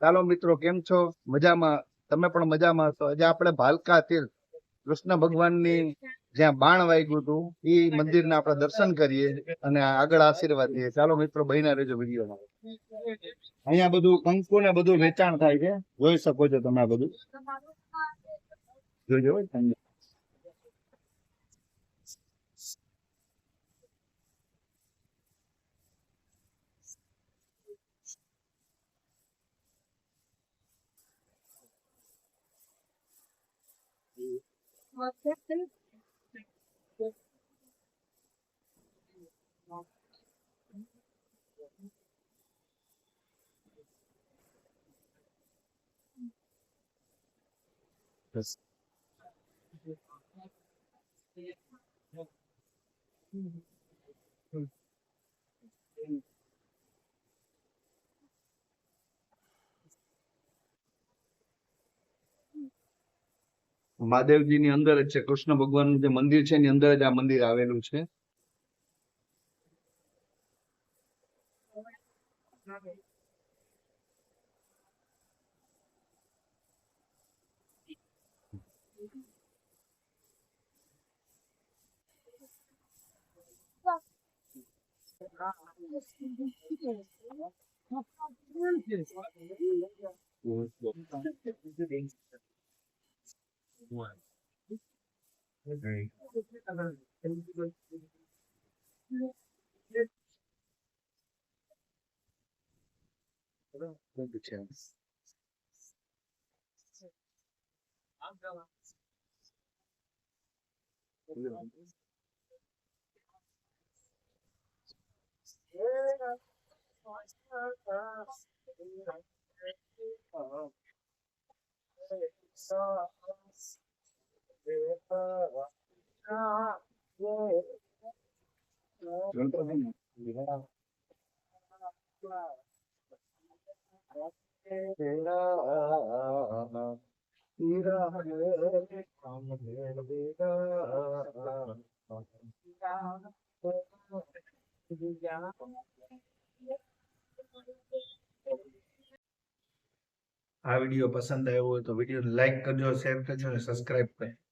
ચાલો મિત્રો, કેમ છો? મજામાં? તમે પણ મજામાં છો? આજે આપણે ભાલકા તીર્થ કૃષ્ણ ભગવાનની જ્યાં બાણ વાગ્યું હતું એ મંદિરના આપણે દર્શન કરીએ અને આગળ આશીર્વાદ દઈએ. ચાલો મિત્રો, બન્યા રહેજો વિડીયોમાં. અહીંયા બધું કંકુ ને બધું વેચાણ થાય છે, જોઈ શકો છો તમે. આ બધું જોજો. મહાદેવજી ની અંદર જ છે, કૃષ્ણ ભગવાનનું જે મંદિર છે એની અંદર જ આ મંદિર આવેલું છે. આ વિડીયો પસંદ આવ્યો હોય તો વિડીયો લાઈક કરજો, શેર કરજો અને સબસ્ક્રાઇબ કરજો.